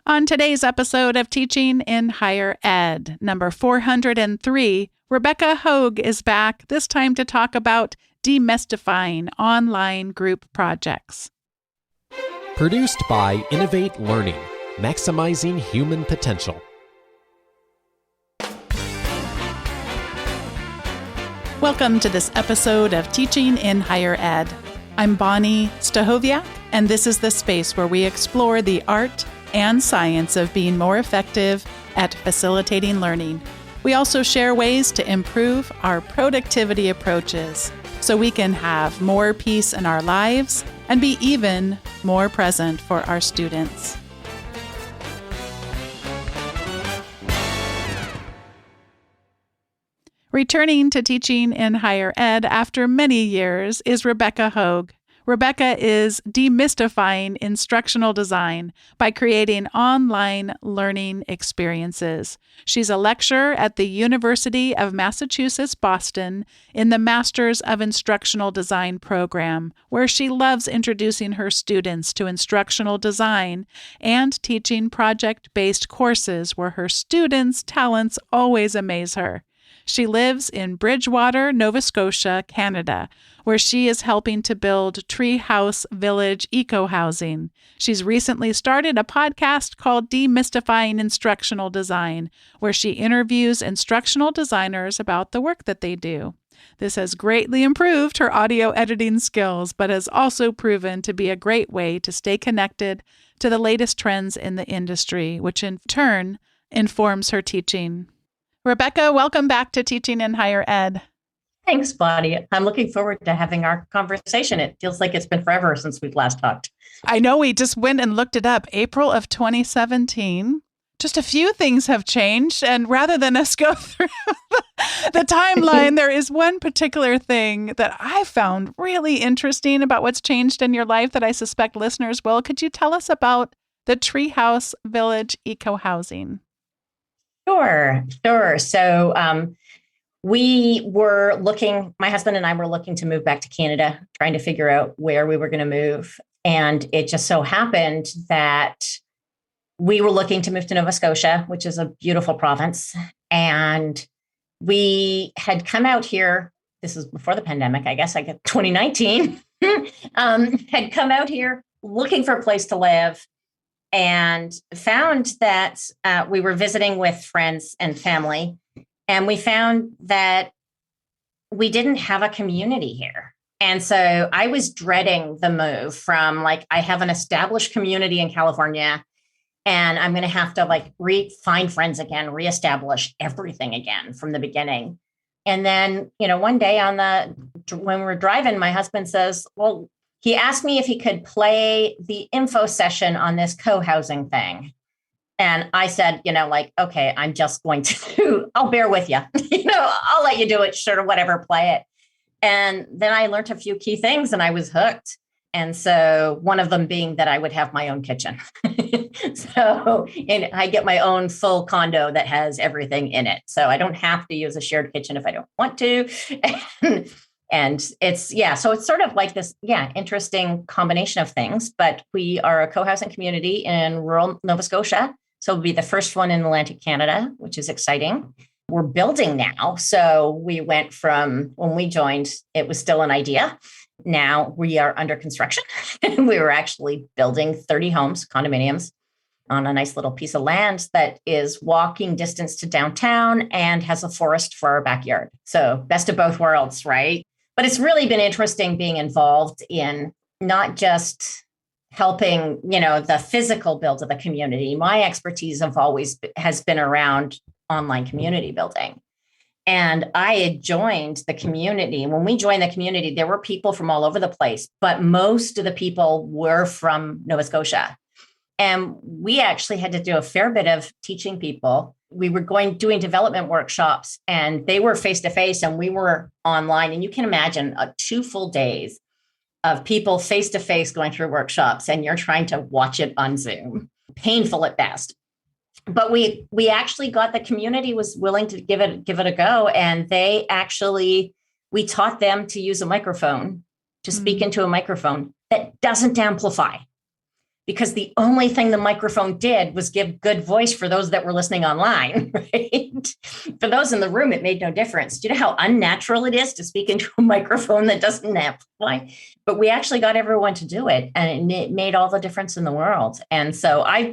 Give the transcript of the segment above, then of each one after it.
On today's episode of Teaching in Higher Ed, number 403, Rebecca Hogue is back, this time to talk about demystifying online group projects. Produced by Innovate Learning, maximizing human potential. Welcome to this episode of Teaching in Higher Ed. I'm Bonnie Stahoviak, and this is the space where we explore the art and science of being more effective at facilitating learning. We also share ways to improve our productivity approaches so we can have more peace in our lives and be even more present for our students. Returning to teaching in higher ed after many years is Rebecca Hogue. Rebecca is demystifying instructional design by creating online learning experiences. She's a lecturer at the University of Massachusetts, Boston, in the Masters of Instructional Design program, where she loves introducing her students to instructional design and teaching project-based courses where her students' talents always amaze her. She lives in Bridgewater, Nova Scotia, Canada, where she is helping to build Tree House Village eco-housing. She's recently started a podcast called Demystifying Instructional Design, where she interviews instructional designers about the work that they do. This has greatly improved her audio editing skills, but has also proven to be a great way to stay connected to the latest trends in the industry, which in turn informs her teaching. Rebecca, welcome back to Teaching in Higher Ed. Thanks, Bonnie. I'm looking forward to having our conversation. It feels like it's been forever since we've last talked. I know, we just went and looked it up. April of 2017. Just a few things have changed. And rather than us go through the timeline, there is one particular thing that I found really interesting about what's changed in your life that I suspect listeners will. Could you tell us about the Treehouse Village eco-housing? Sure. So we were looking, my husband and I were looking to move back to Canada, trying to figure out where we were going to move. And it just so happened that we were looking to move to Nova Scotia, which is a beautiful province. And we had come out here, this is before the pandemic, I guess, 2019, had come out here looking for a place to live. And found that we were visiting with friends and family, and we found that we didn't have a community here. And so I was dreading the move from I have an established community in California, and I'm going to have to find friends again, reestablish everything again from the beginning. And then, one day when we were driving, my husband says, well, he asked me if he could play the info session on this co-housing thing. And I said, okay, I'm just going to, I'll bear with you. I'll let you do it, sure, whatever, play it. And then I learned a few key things and I was hooked. And so one of them being that I would have my own kitchen. And I get my own full condo that has everything in it. So I don't have to use a shared kitchen if I don't want to. And it's, so it's sort of like this, interesting combination of things. But we are a co-housing community in rural Nova Scotia. So we'll be the first one in Atlantic Canada, which is exciting. We're building now. So we went from when we joined, it was still an idea. Now we are under construction. We were actually building 30 homes, condominiums, on a nice little piece of land that is walking distance to downtown and has a forest for our backyard. So best of both worlds, right? But it's really been interesting being involved in not just helping, the physical build of the community. My expertise has been around online community building. And I had joined the community. When we joined the community, there were people from all over the place, but most of the people were from Nova Scotia. And we actually had to do a fair bit of teaching people. We were doing development workshops, and they were face-to-face and we were online. And you can imagine 2 full days of people face-to-face going through workshops, and you're trying to watch it on Zoom. Painful at best. But we actually got, the community was willing to give it a go. And we taught them to use a microphone, to speak into a microphone that doesn't amplify. because the only thing the microphone did was give good voice for those that were listening online, right? For those in the room, it made no difference. Do you know how unnatural it is to speak into a microphone that doesn't amplify? But we actually got everyone to do it, and it made all the difference in the world. And so I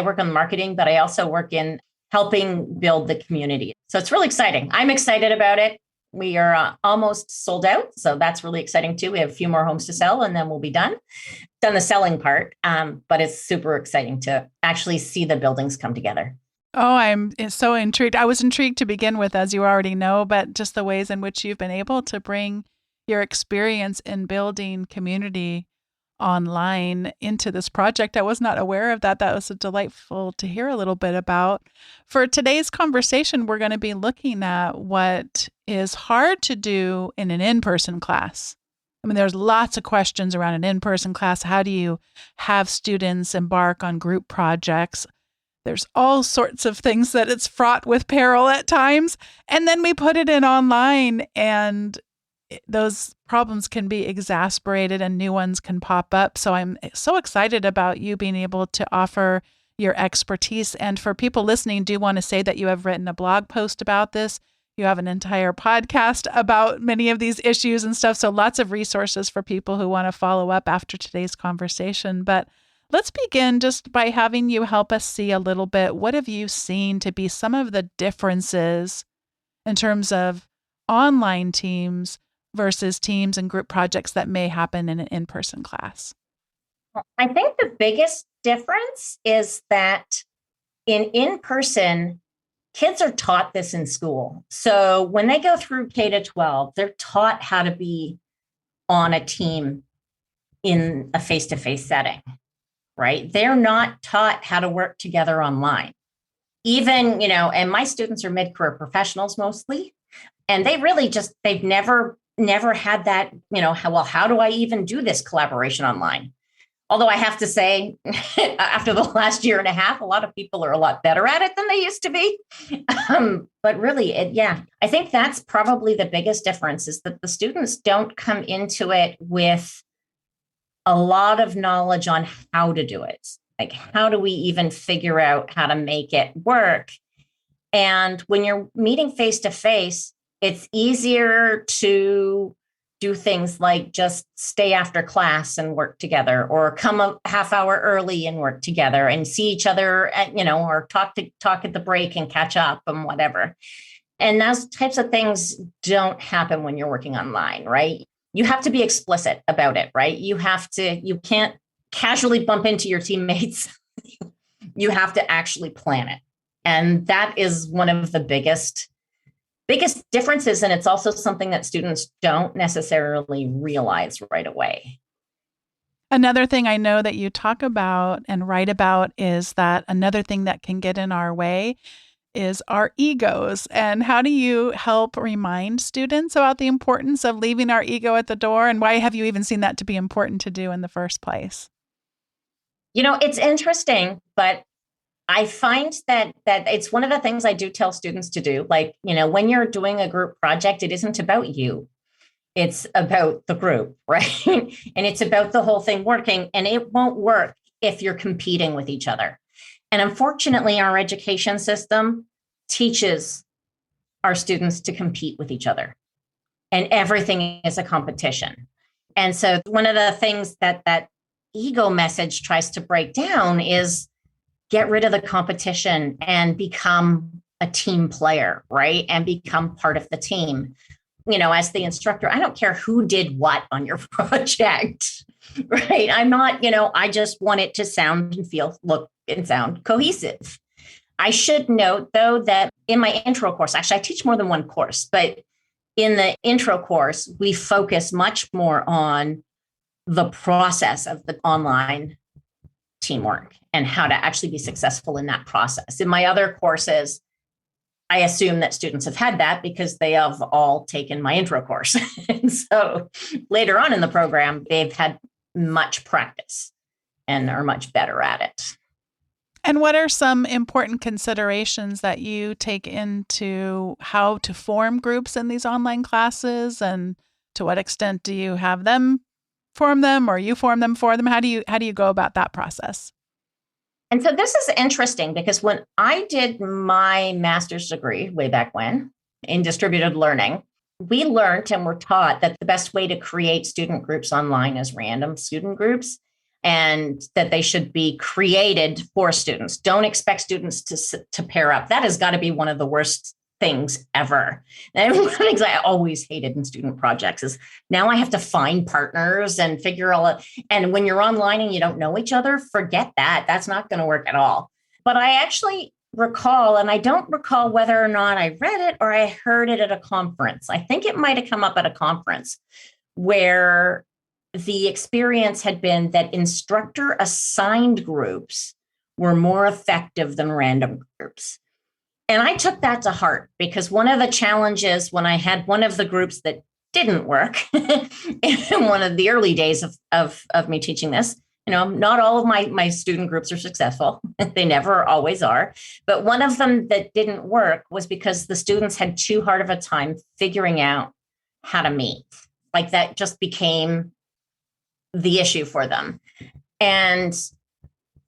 work on marketing, but I also work in helping build the community. So it's really exciting. I'm excited about it. We are almost sold out. So that's really exciting too. We have a few more homes to sell and then we'll be done the selling part. But it's super exciting to actually see the buildings come together. Oh, I'm so intrigued. I was intrigued to begin with, as you already know, but just the ways in which you've been able to bring your experience in building community online into this project. I was not aware of that. That was delightful to hear a little bit about. For today's conversation, we're going to be looking at what is hard to do in an in-person class. I mean, there's lots of questions around an in-person class. How do you have students embark on group projects? There's all sorts of things that it's fraught with peril at times. And then we put it in online, and those problems can be exasperated and new ones can pop up. So I'm so excited about you being able to offer your expertise. And for people listening, do want to say that you have written a blog post about this. You have an entire podcast about many of these issues and stuff. So lots of resources for people who want to follow up after today's conversation. But let's begin just by having you help us see a little bit. What have you seen to be some of the differences in terms of online teams versus teams and group projects that may happen in an in-person class? I think the biggest difference is that in-person, kids are taught this in school. So when they go through K to 12, they're taught how to be on a team in a face-to-face setting, right? They're not taught how to work together online. Even, and my students are mid-career professionals mostly, and they really they've never had that, how do I even do this collaboration online? Although I have to say, after the last year and a half, a lot of people are a lot better at it than they used to be. But really, I think that's probably the biggest difference, is that the students don't come into it with a lot of knowledge on how to do it. Like, how do we even figure out how to make it work? And when you're meeting face to face, it's easier to do things like just stay after class and work together, or come a half hour early and work together and see each other at, or talk at the break and catch up and whatever. And those types of things don't happen when you're working online, right? You have to be explicit about it, right? You can't casually bump into your teammates. You have to actually plan it. And that is one of the biggest differences. And it's also something that students don't necessarily realize right away. Another thing I know that you talk about and write about is that another thing that can get in our way is our egos. And how do you help remind students about the importance of leaving our ego at the door? And why have you even seen that to be important to do in the first place? It's interesting, but I find that it's one of the things I do tell students to do. Like, when you're doing a group project, it isn't about you. It's about the group, right? And it's about the whole thing working. And it won't work if you're competing with each other. And unfortunately, our education system teaches our students to compete with each other. And everything is a competition. And so one of the things that ego message tries to break down is get rid of the competition and become a team player, right? And become part of the team. As the instructor, I don't care who did what on your project, right? I'm not, I just want it to sound and look and sound cohesive. I should note, though, that in my intro course, actually, I teach more than one course, but in the intro course, we focus much more on the process of the online teamwork and how to actually be successful in that process. In my other courses, I assume that students have had that because they have all taken my intro course. And so later on in the program, they've had much practice and are much better at it. And what are some important considerations that you take into how to form groups in these online classes? And to what extent do you have them form them or you form them for them? How do you go about that process? And so this is interesting because when I did my master's degree way back when in distributed learning, we learned and were taught that the best way to create student groups online is random student groups, and that they should be created for students. Don't expect students to pair up. That has got to be one of the worst things ever. And one of the things I always hated in student projects is now I have to find partners and figure all out. And when you're online and you don't know each other, forget that. That's not going to work at all. But I actually recall, and I don't recall whether or not I read it or I heard it at a conference. I think it might have come up at a conference where the experience had been that instructor assigned groups were more effective than random groups. And I took that to heart because one of the challenges when I had one of the groups that didn't work in one of the early days of me teaching this, not all of my student groups are successful. They never always are. But one of them that didn't work was because the students had too hard of a time figuring out how to meet. Like that just became the issue for them. And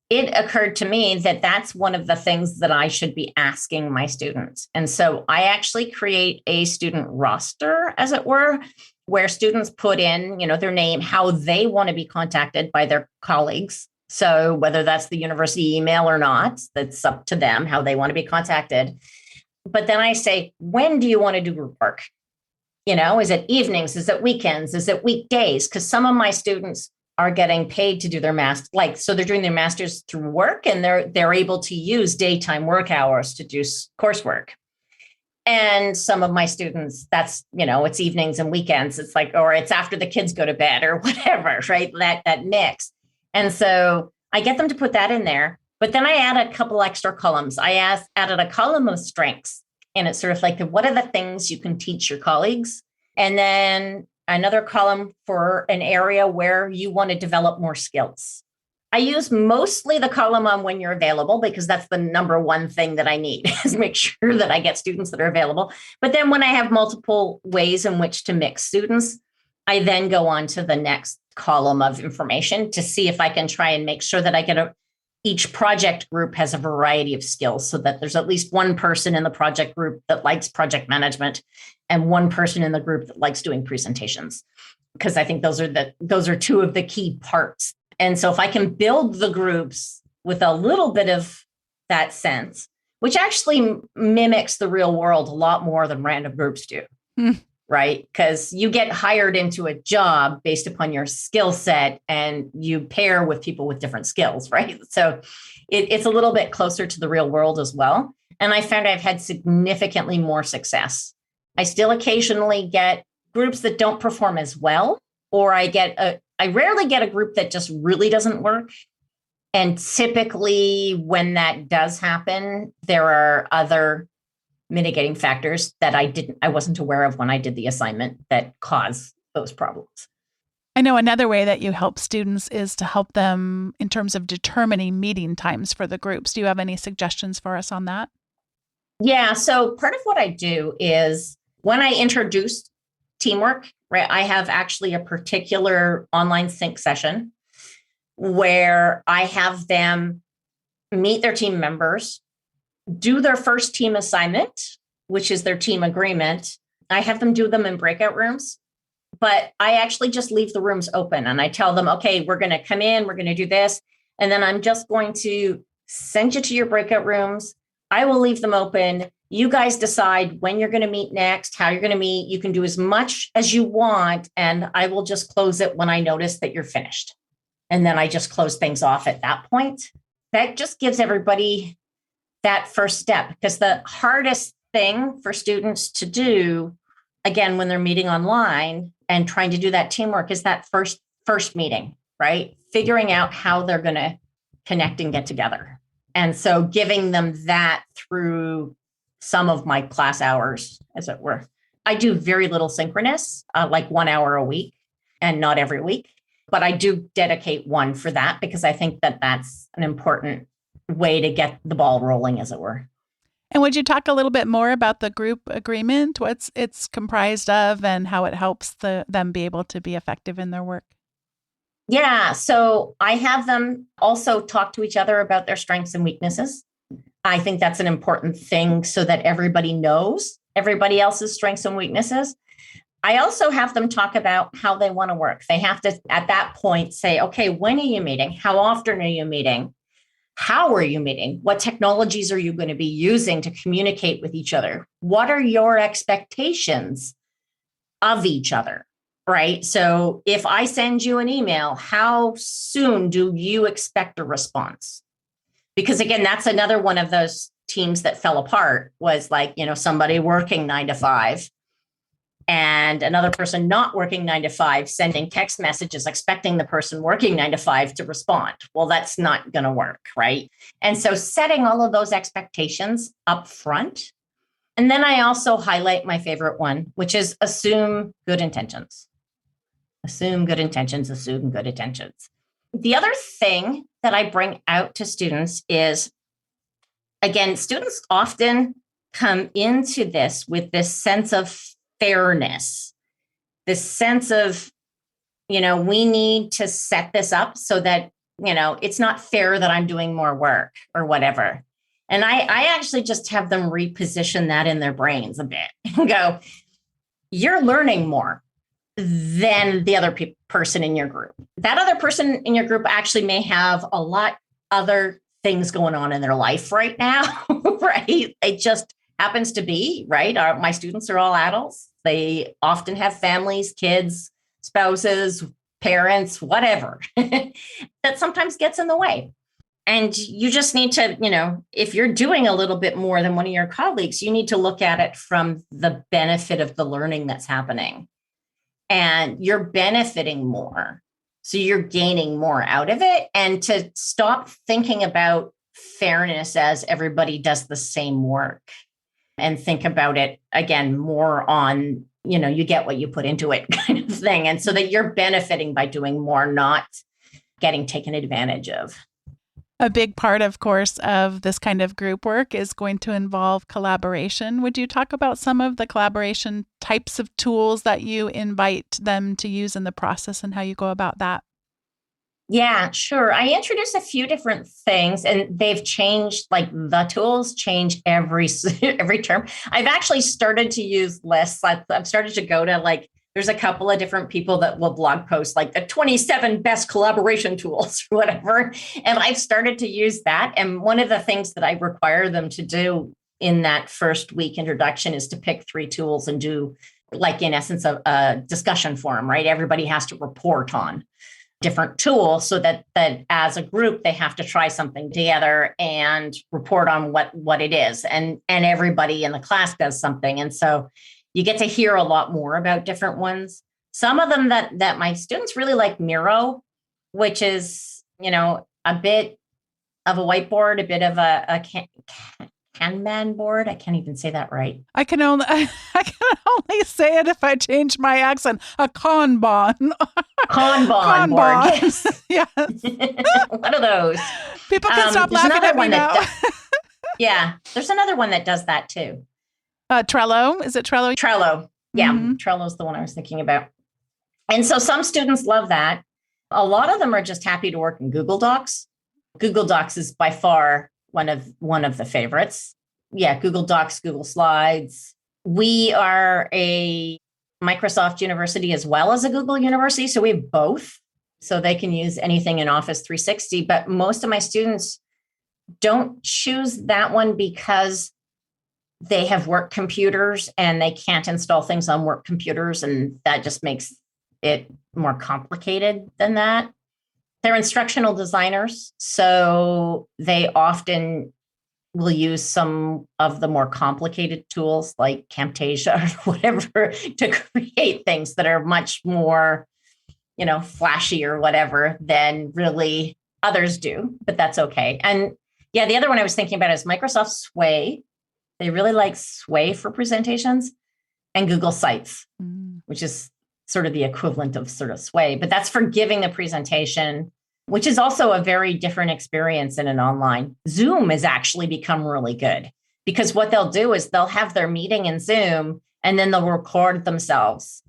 it occurred to me that that's one of the things that I should be asking my students. And so I actually create a student roster, as it were, where students put in, their name, how they want to be contacted by their colleagues. So whether that's the university email or not, that's up to them, how they want to be contacted. But then I say, when do you want to do group work? Is it evenings? Is it weekends? Is it weekdays? Because some of my students are getting paid to do their so they're doing their master's through work, and they're able to use daytime work hours to do coursework. And some of my students, that's, it's evenings and weekends. It's like, or it's after the kids go to bed or whatever, right? That mix. And so I get them to put that in there, but then I add a couple extra columns. I added a column of strengths, and it's sort of like, what are the things you can teach your colleagues? And then another column for an area where you want to develop more skills. I use mostly the column on when you're available because that's the number one thing that I need is make sure that I get students that are available. But then when I have multiple ways in which to mix students, I then go on to the next column of information to see if I can try and make sure that I get each project group has a variety of skills so that there's at least one person in the project group that likes project management and one person in the group that likes doing presentations. Because I think those are two of the key parts. And so if I can build the groups with a little bit of that sense, which actually mimics the real world a lot more than random groups do, right? Because you get hired into a job based upon your skill set and you pair with people with different skills, right? So it's a little bit closer to the real world as well. And I found I've had significantly more success. I still occasionally get groups that don't perform as well, or I rarely get a group that just really doesn't work. And typically when that does happen, there are other mitigating factors that I wasn't aware of when I did the assignment that cause those problems. I know another way that you help students is to help them in terms of determining meeting times for the groups. Do you have any suggestions for us on that? Yeah, so part of what I do is when I introduce teamwork, right, I have actually a particular online sync session where I have them meet their team members, do their first team assignment, which is their team agreement. I have them do them in breakout rooms, but I actually just leave the rooms open and I tell them, okay, we're going to come in, we're going to do this. And then I'm just going to send you to your breakout rooms. I will leave them open. You guys decide when you're going to meet next, how you're going to meet. You can do as much as you want, and I will just close it when I notice that you're finished. And then I just close things off at that point. That just gives everybody that first step, because the hardest thing for students to do, again, when they're meeting online and trying to do that teamwork, is that first meeting, right? Figuring out how they're going to connect and get together. And so giving them that through some of my class hours, as it were. I do very little synchronous, like 1 hour a week and not every week, but I do dedicate one for that because I think that that's an important way to get the ball rolling, as it were. And would you talk a little bit more about the group agreement, what it's comprised of and how it helps them be able to be effective in their work? Yeah. So I have them also talk to each other about their strengths and weaknesses. I think that's an important thing so that everybody knows everybody else's strengths and weaknesses. I also have them talk about how they want to work. They have to, at that point, say, okay, when are you meeting? How often are you meeting? How are you meeting? What technologies are you going to be using to communicate with each other? What are your expectations of each other? Right. So if I send you an email, how soon do you expect a response? Because again, that's another one of those teams that fell apart was like, somebody working 9 to 5 and another person not working 9 to 5, sending text messages, expecting the person working 9 to 5 to respond. Well, that's not going to work. Right. And so setting all of those expectations up front. And then I also highlight my favorite one, which is assume good intentions. Assume good intentions, assume good intentions. The other thing that I bring out to students is, again, students often come into this with this sense of fairness, this sense of, we need to set this up so that, it's not fair that I'm doing more work or whatever. And I actually just have them reposition that in their brains a bit and go, you're learning more than the other person in your group. That other person in your group actually may have a lot other things going on in their life right now, right? It just happens to be, right? My students are all adults. They often have families, kids, spouses, parents, whatever, that sometimes gets in the way. And you just need to, if you're doing a little bit more than one of your colleagues, you need to look at it from the benefit of the learning that's happening. And you're benefiting more. So you're gaining more out of it. And to stop thinking about fairness as everybody does the same work and think about it, again, more on, you get what you put into it kind of thing. And so that you're benefiting by doing more, not getting taken advantage of. A big part, of course, of this kind of group work is going to involve collaboration. Would you talk about some of the collaboration types of tools that you invite them to use in the process and how you go about that? Yeah, sure. I introduced a few different things and they've changed, like the tools change every term. I've actually started to use lists. I've started to go to there's a couple of different people that will blog post like the 27 best collaboration tools or whatever. And I've started to use that. And one of the things that I require them to do in that first week introduction is to pick 3 tools and do, in essence, a discussion forum, right? Everybody has to report on different tools so that as a group, they have to try something together and report on what it is. And everybody in the class does something. And so you get to hear a lot more about different ones. Some of them that my students really like Miro, which is, a bit of a whiteboard, a bit of a Kanban board. I can't even say that right. I can only say it if I change my accent. A Kanban. Kanban board. Yes. Yes. One of those. People can stop laughing at me now. Yeah. There's another one that does that too. Trello. Is it Trello? Trello. Yeah. Mm-hmm. Trello's the one I was thinking about. And so some students love that. A lot of them are just happy to work in Google Docs. Google Docs is by far one of the favorites. Yeah, Google Docs, Google Slides. We are a Microsoft university as well as a Google university, so we have both. So they can use anything in Office 360, but most of my students don't choose that one because they have work computers and they can't install things on work computers, and that just makes it more complicated than that. They're instructional designers, so they often will use some of the more complicated tools like Camtasia or whatever to create things that are much more, flashy or whatever than really others do, but that's okay. And yeah, the other one I was thinking about is Microsoft Sway. They really like Sway for presentations, and Google Sites, which is sort of the equivalent of sort of Sway, but that's for giving the presentation, which is also a very different experience in an online. Zoom has actually become really good because what they'll do is they'll have their meeting in Zoom and then they'll record themselves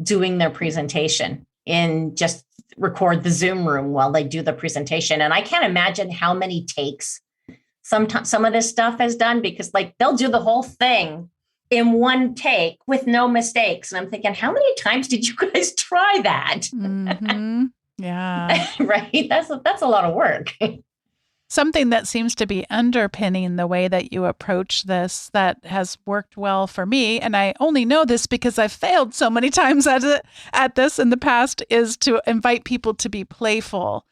doing their presentation in just record the Zoom room while they do the presentation. And I can't imagine how many takes some of this stuff has done, because like they'll do the whole thing in one take with no mistakes. And I'm thinking, how many times did you guys try that? Mm-hmm. Yeah. Right. That's a lot of work. Something that seems to be underpinning the way that you approach this that has worked well for me, and I only know this because I've failed so many times at this in the past, is to invite people to be playful.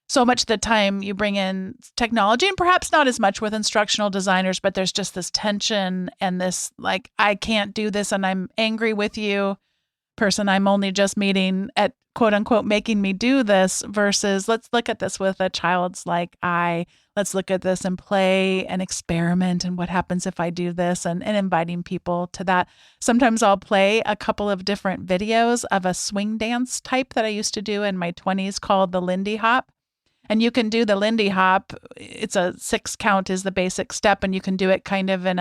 So much of the time you bring in technology, and perhaps not as much with instructional designers, but there's just this tension and this like, I can't do this and I'm angry with you, person I'm only just meeting at quote unquote making me do this, versus let's look at this with a child's like eye. Let's look at this and play and experiment and what happens if I do this, and inviting people to that. Sometimes I'll play a couple of different videos of a swing dance type that I used to do in my 20s called the Lindy Hop. And you can do the Lindy Hop. It's a 6 count is the basic step, and you can do it kind of in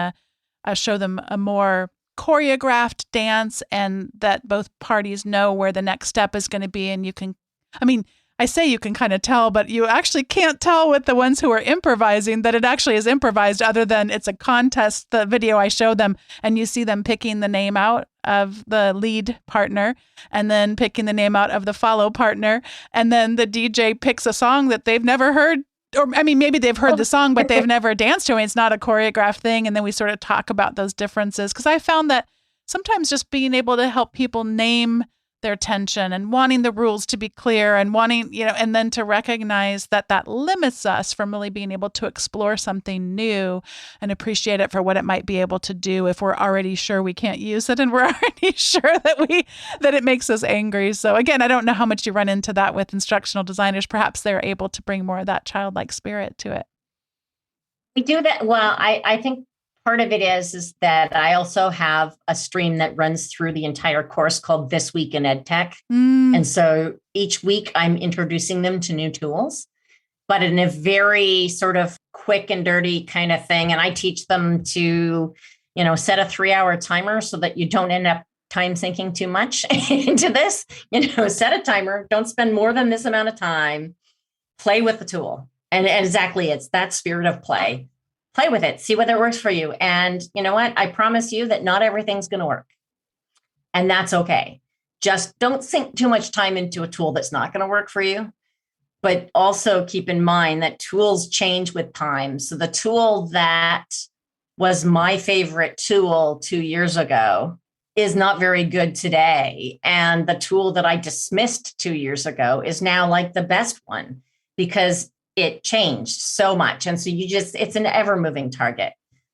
show them a more choreographed dance, and that both parties know where the next step is going to be. And you can, I mean, I say you can kind of tell, but you actually can't tell with the ones who are improvising that it actually is improvised, other than it's a contest, the video I show them, and you see them picking the name out of the lead partner and then picking the name out of the follow partner. And then the DJ picks a song that they've never heard. Or, I mean, maybe they've heard the song, but they've never danced to it. It's not a choreographed thing. And then we sort of talk about those differences. Because I found that sometimes just being able to help people name their tension and wanting the rules to be clear and wanting, and then to recognize that that limits us from really being able to explore something new and appreciate it for what it might be able to do if we're already sure we can't use it and we're already sure that it makes us angry. So again, I don't know how much you run into that with instructional designers. Perhaps they're able to bring more of that childlike spirit to it. We do that. Well, I think part of it is that I also have a stream that runs through the entire course called This Week in EdTech. And so each week I'm introducing them to new tools, but in a very sort of quick and dirty kind of thing. And I teach them to, set a 3-hour timer so that you don't end up time sinking too much into this. Set a timer, don't spend more than this amount of time, play with the tool. And exactly, it's that spirit of play. Play with it, see whether it works for you. And you know what? I promise you that not everything's going to work. And that's okay. Just don't sink too much time into a tool that's not going to work for you. But also keep in mind that tools change with time. So the tool that was my favorite tool 2 years ago is not very good today. And the tool that I dismissed 2 years ago is now like the best one, because it changed so much. And so it's an ever moving target.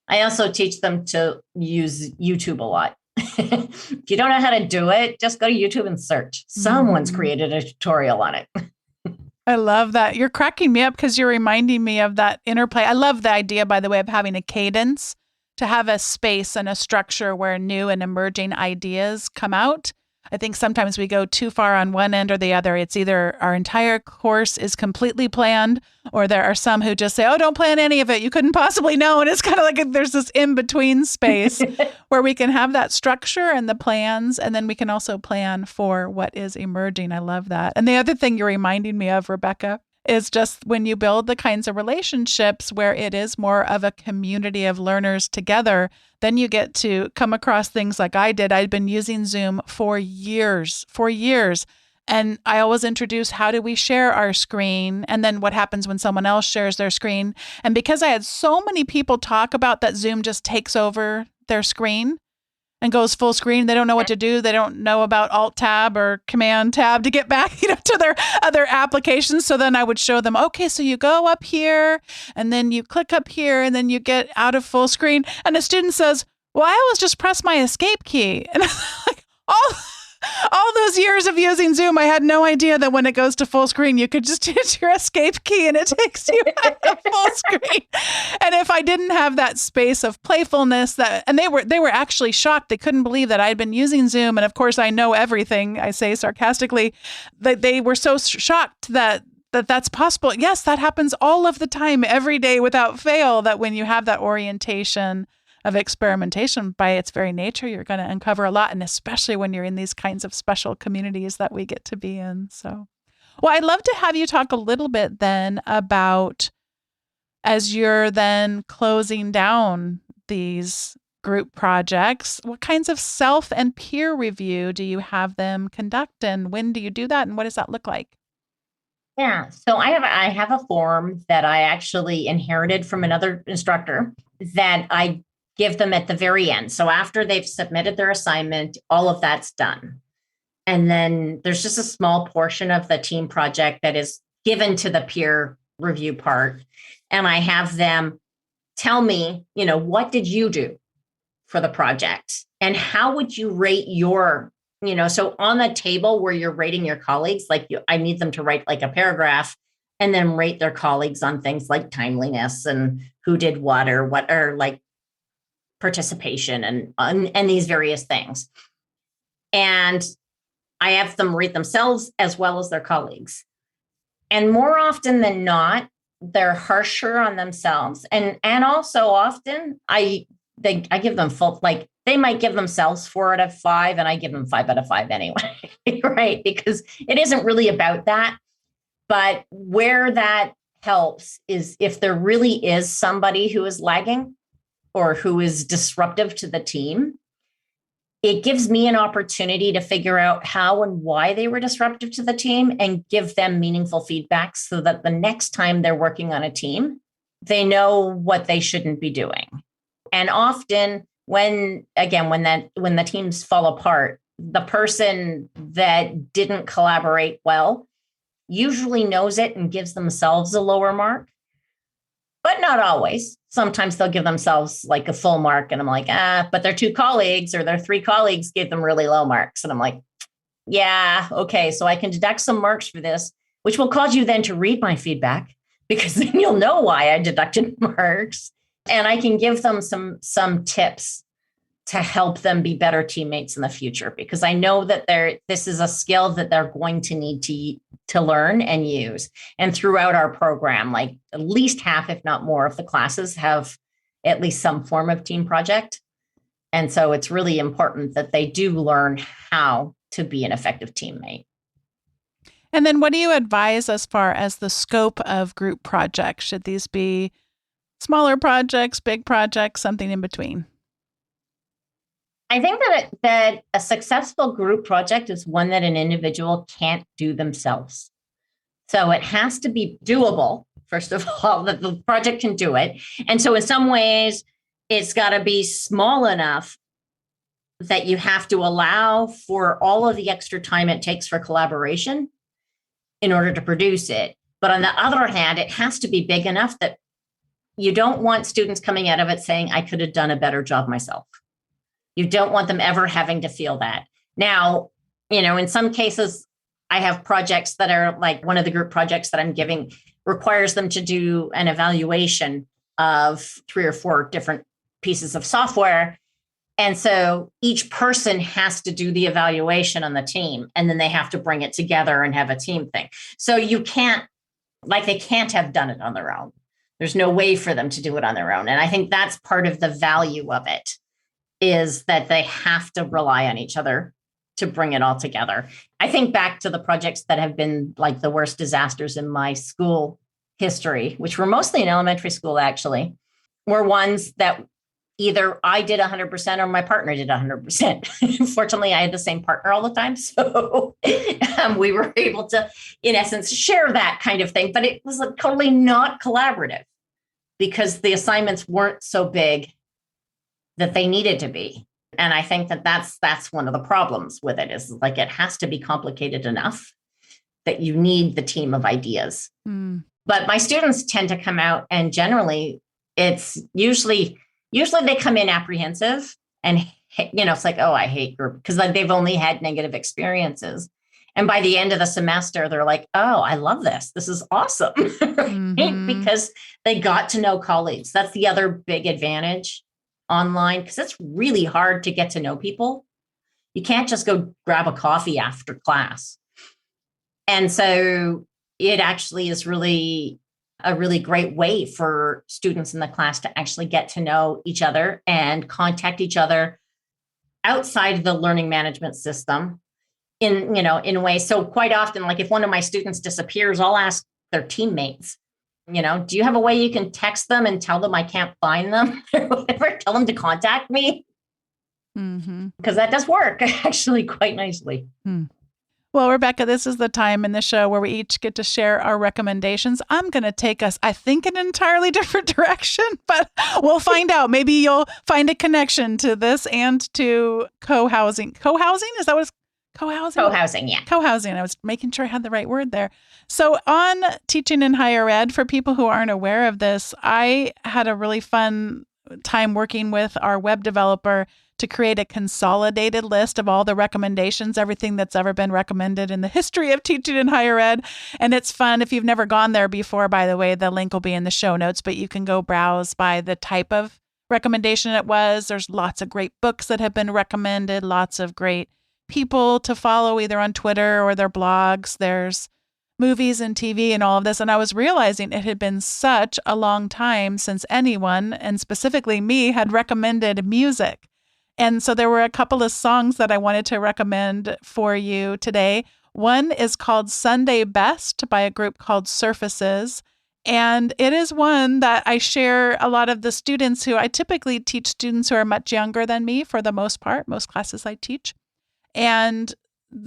I also teach them to use YouTube a lot. If you don't know how to do it, just go to YouTube and search. Someone's created a tutorial on it. I love that. You're cracking me up because you're reminding me of that interplay. I love the idea, by the way, of having a cadence, to have a space and a structure where new and emerging ideas come out. I think sometimes we go too far on one end or the other. It's either our entire course is completely planned, or there are some who just say, oh, don't plan any of it. You couldn't possibly know. And it's kind of like there's this in-between space where we can have that structure and the plans, and then we can also plan for what is emerging. I love that. And the other thing you're reminding me of, Rebecca, is just when you build the kinds of relationships where it is more of a community of learners together, then you get to come across things like I did. I'd been using Zoom for years. And I always introduce, how do we share our screen? And then what happens when someone else shares their screen? And because I had so many people talk about that Zoom just takes over their screen and goes full screen, they don't know what to do. They don't know about Alt Tab or Command Tab to get back, to their other applications. So then I would show them, okay, so you go up here and then you click up here and then you get out of full screen. And a student says, well, I always just press my escape key. And I'm like, all those years of using Zoom, I had no idea that when it goes to full screen, you could just hit your escape key and it takes you out of full screen. And if I didn't have that space of playfulness, and they were actually shocked. They couldn't believe that I'd been using Zoom. And of course, I know everything, I say sarcastically, that they were so shocked that's possible. Yes, that happens all of the time, every day without fail, that when you have that orientation of experimentation, by its very nature, you're going to uncover a lot, and especially when you're in these kinds of special communities that we get to be in. So, Well, I'd love to have you talk a little bit then about, as you're then closing down these group projects, what kinds of self and peer review do you have them conduct, and when do you do that, and what does that look like? Yeah. So I have a form that I actually inherited from another instructor that I give them at the very end. So after they've submitted their assignment, all of that's done. And then there's just a small portion of the team project that is given to the peer review part. And I have them tell me, what did you do for the project? And how would you rate your, so on the table where you're rating your colleagues, I need them to write like a paragraph and then rate their colleagues on things like timeliness and who did what or like participation and these various things. And I have them rate themselves as well as their colleagues. And more often than not, they're harsher on themselves. And also often I give them full, like they might give themselves 4 out of 5 and I give them 5 out of 5 anyway, right? Because it isn't really about that. But where that helps is if there really is somebody who is lagging or who is disruptive to the team, it gives me an opportunity to figure out how and why they were disruptive to the team and give them meaningful feedback so that the next time they're working on a team, they know what they shouldn't be doing. And often when the teams fall apart, the person that didn't collaborate well usually knows it and gives themselves a lower mark, but not always. Sometimes they'll give themselves like a full mark and I'm like, but their 2 colleagues or their 3 colleagues gave them really low marks. And I'm like, yeah, okay, so I can deduct some marks for this, which will cause you then to read my feedback because then you'll know why I deducted marks. And I can give them some tips to help them be better teammates in the future, because I know that this is a skill that they're going to need to learn and use. And throughout our program, like at least half, if not more, of the classes have at least some form of team project. And so it's really important that they do learn how to be an effective teammate. And then what do you advise as far as the scope of group projects? Should these be smaller projects, big projects, something in between? I think that a successful group project is one that an individual can't do themselves. So it has to be doable, first of all, that the project can do it. And so in some ways, it's got to be small enough that you have to allow for all of the extra time it takes for collaboration in order to produce it. But on the other hand, it has to be big enough that you don't want students coming out of it saying, I could have done a better job myself. You don't want them ever having to feel that. Now, in some cases, I have projects that are like one of the group projects that I'm giving requires them to do an evaluation of 3 or 4 different pieces of software. And so each person has to do the evaluation on the team, and then they have to bring it together and have a team thing. So they can't have done it on their own. There's no way for them to do it on their own. And I think that's part of the value of it, is that they have to rely on each other to bring it all together. I think back to the projects that have been like the worst disasters in my school history, which were mostly in elementary school, actually, were ones that either I did 100% or my partner did 100%. Fortunately, I had the same partner all the time. So we were able to, in essence, share that kind of thing. But it was totally not collaborative because the assignments weren't so big that they needed to be. And I think that that's one of the problems with it, is like it has to be complicated enough that you need the team of ideas. But my students tend to come out, and generally it's usually they come in apprehensive and, it's like, oh, I hate group, because they've only had negative experiences. And by the end of the semester, they're like, oh, I love this. This is awesome. Because they got to know colleagues. That's the other big advantage online, because it's really hard to get to know people. You can't just go grab a coffee after class. And so it actually is really a really great way for students in the class to actually get to know each other and contact each other outside of the learning management system in ways. So quite often, like if one of my students disappears, I'll ask their teammates, do you have a way you can text them and tell them I can't find them or whatever? Tell them to contact me. Because that does work actually quite nicely. Well, Rebecca, this is the time in the show where we each get to share our recommendations. I'm going to take us, I think, in an entirely different direction, but we'll find out. Maybe you'll find a connection to this and to co-housing. Co-housing? Is that what it's co-housing? Co-housing, yeah. Co-housing. I was making sure I had the right word there. So on Teaching in Higher Ed, for people who aren't aware of this, I had a really fun time working with our web developer to create a consolidated list of all the recommendations, everything that's ever been recommended in the history of teaching in higher ed. And it's fun. If you've never gone there before, by the way, the link will be in the show notes, but you can go browse by the type of recommendation it was. There's lots of great books that have been recommended, lots of great people to follow either on Twitter or their blogs. There's movies and TV and all of this. And I was realizing it had been such a long time since anyone, and specifically me, had recommended music. And so there were a couple of songs that I wanted to recommend for you today. One is called Sunday Best by a group called Surfaces. And it is one that I share a lot of the students who I typically teach students who are much younger than me for the most part, most classes I teach. And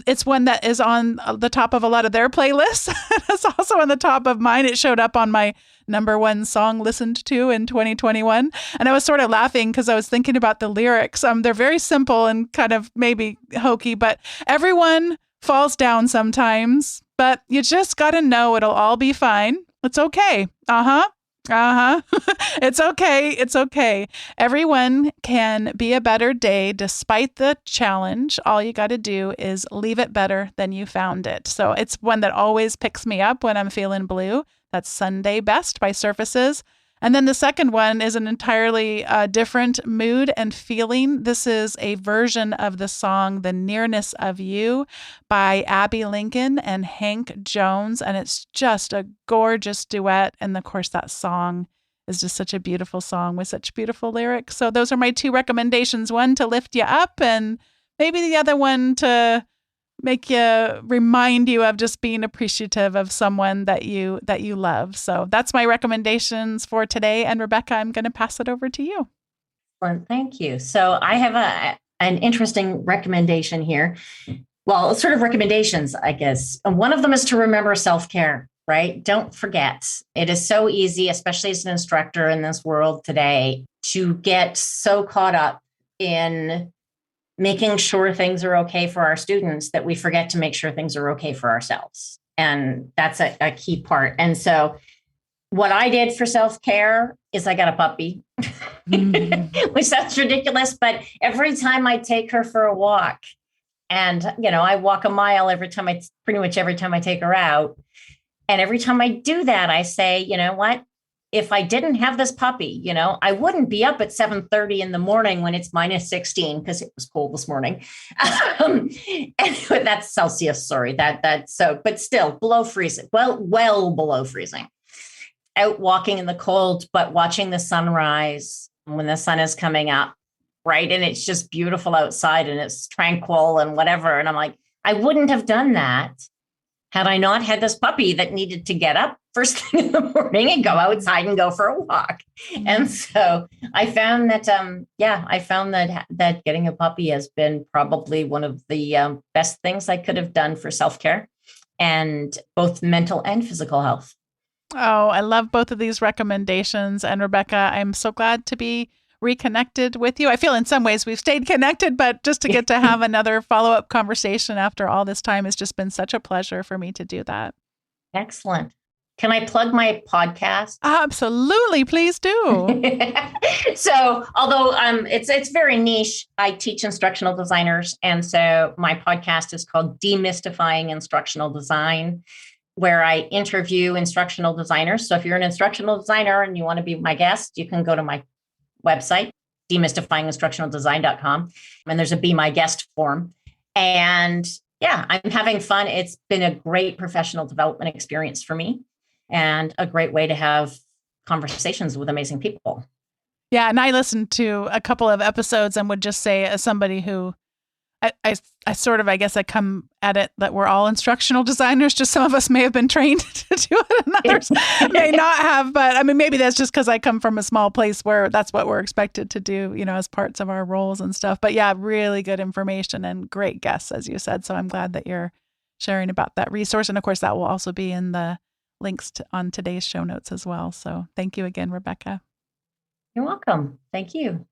it's one that is on the top of a lot of their playlists. It's also on the top of mine. It showed up on my number one song listened to in 2021. And I was sort of laughing because I was thinking about the lyrics. They're very simple and kind of maybe hokey, but everyone falls down sometimes, but you just got to know it'll all be fine. It's okay. It's okay. It's okay. Everyone can be a better day despite the challenge. All you got to do is leave it better than you found it. So it's one that always picks me up when I'm feeling blue. That's Sunday Best by Surfaces. And then the second one is an entirely different mood and feeling. This is a version of the song The Nearness of You by Abby Lincoln and Hank Jones. And it's just a gorgeous duet. And of course, that song is just such a beautiful song with such beautiful lyrics. So those are my two recommendations. One to lift you up, and maybe the other one to remind you of just being appreciative of someone that you love. So that's my recommendations for today. And Rebecca, I'm going to pass it over to you. Well, thank you. So I have an interesting recommendation here. Well, sort of recommendations, I guess. One of them is to remember self-care, right? Don't forget. It is so easy, especially as an instructor in this world today, to get so caught up in making sure things are okay for our students that we forget to make sure things are okay for ourselves. And that's a key part. And so what I did for self-care is I got a puppy, which sounds ridiculous, but every time I take her for a walk, and, I walk a mile pretty much every time I take her out. And every time I do that, I say, you know what? If I didn't have this puppy, I wouldn't be up at 7:30 in the morning when it's minus 16 because it was cold this morning. And that's Celsius, sorry. That's so, but still below freezing. Well below freezing. Out walking in the cold, but watching the sunrise when the sun is coming up, right? And it's just beautiful outside and it's tranquil and whatever. And I'm like, I wouldn't have done that had I not had this puppy that needed to get up first thing in the morning and go outside and go for a walk. And so I found that, that getting a puppy has been probably one of the best things I could have done for self-care and both mental and physical health. Oh, I love both of these recommendations. And Rebecca, I'm so glad to be reconnected with you. I feel in some ways we've stayed connected, but just to get to have another follow-up conversation after all this time has just been such a pleasure for me to do that. Excellent. Can I plug my podcast? Absolutely. Please do. So although it's very niche, I teach instructional designers. And so my podcast is called Demystifying Instructional Design, where I interview instructional designers. So if you're an instructional designer and you want to be my guest, you can go to my website, demystifyinginstructionaldesign.com. And there's a Be My Guest form. And yeah, I'm having fun. It's been a great professional development experience for me and a great way to have conversations with amazing people. Yeah. And I listened to a couple of episodes and would just say, as somebody who I sort of, I guess I come at it that we're all instructional designers. Just some of us may have been trained to do it and others may not have. But I mean, maybe that's just because I come from a small place where that's what we're expected to do, as parts of our roles and stuff. But yeah, really good information and great guests, as you said. So I'm glad that you're sharing about that resource. And of course, that will also be in the links on today's show notes as well. So thank you again, Rebecca. You're welcome. Thank you.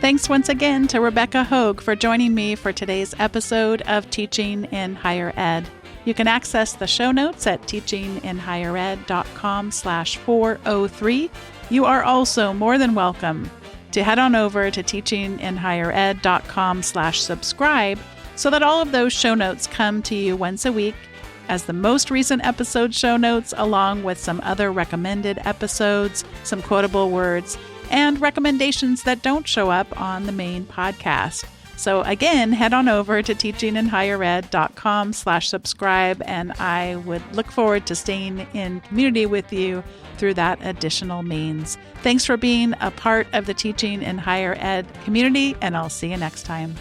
Thanks once again to Rebecca Hogue for joining me for today's episode of Teaching in Higher Ed. You can access the show notes at teachinginhighered.com/403. You are also more than welcome to head on over to teachinginhighered.com/subscribe so that all of those show notes come to you once a week as the most recent episode show notes, along with some other recommended episodes, some quotable words, and recommendations that don't show up on the main podcast. So again, head on over to teachinginhighered.com/subscribe, and I would look forward to staying in community with you through that additional means. Thanks for being a part of the Teaching in Higher Ed community, and I'll see you next time.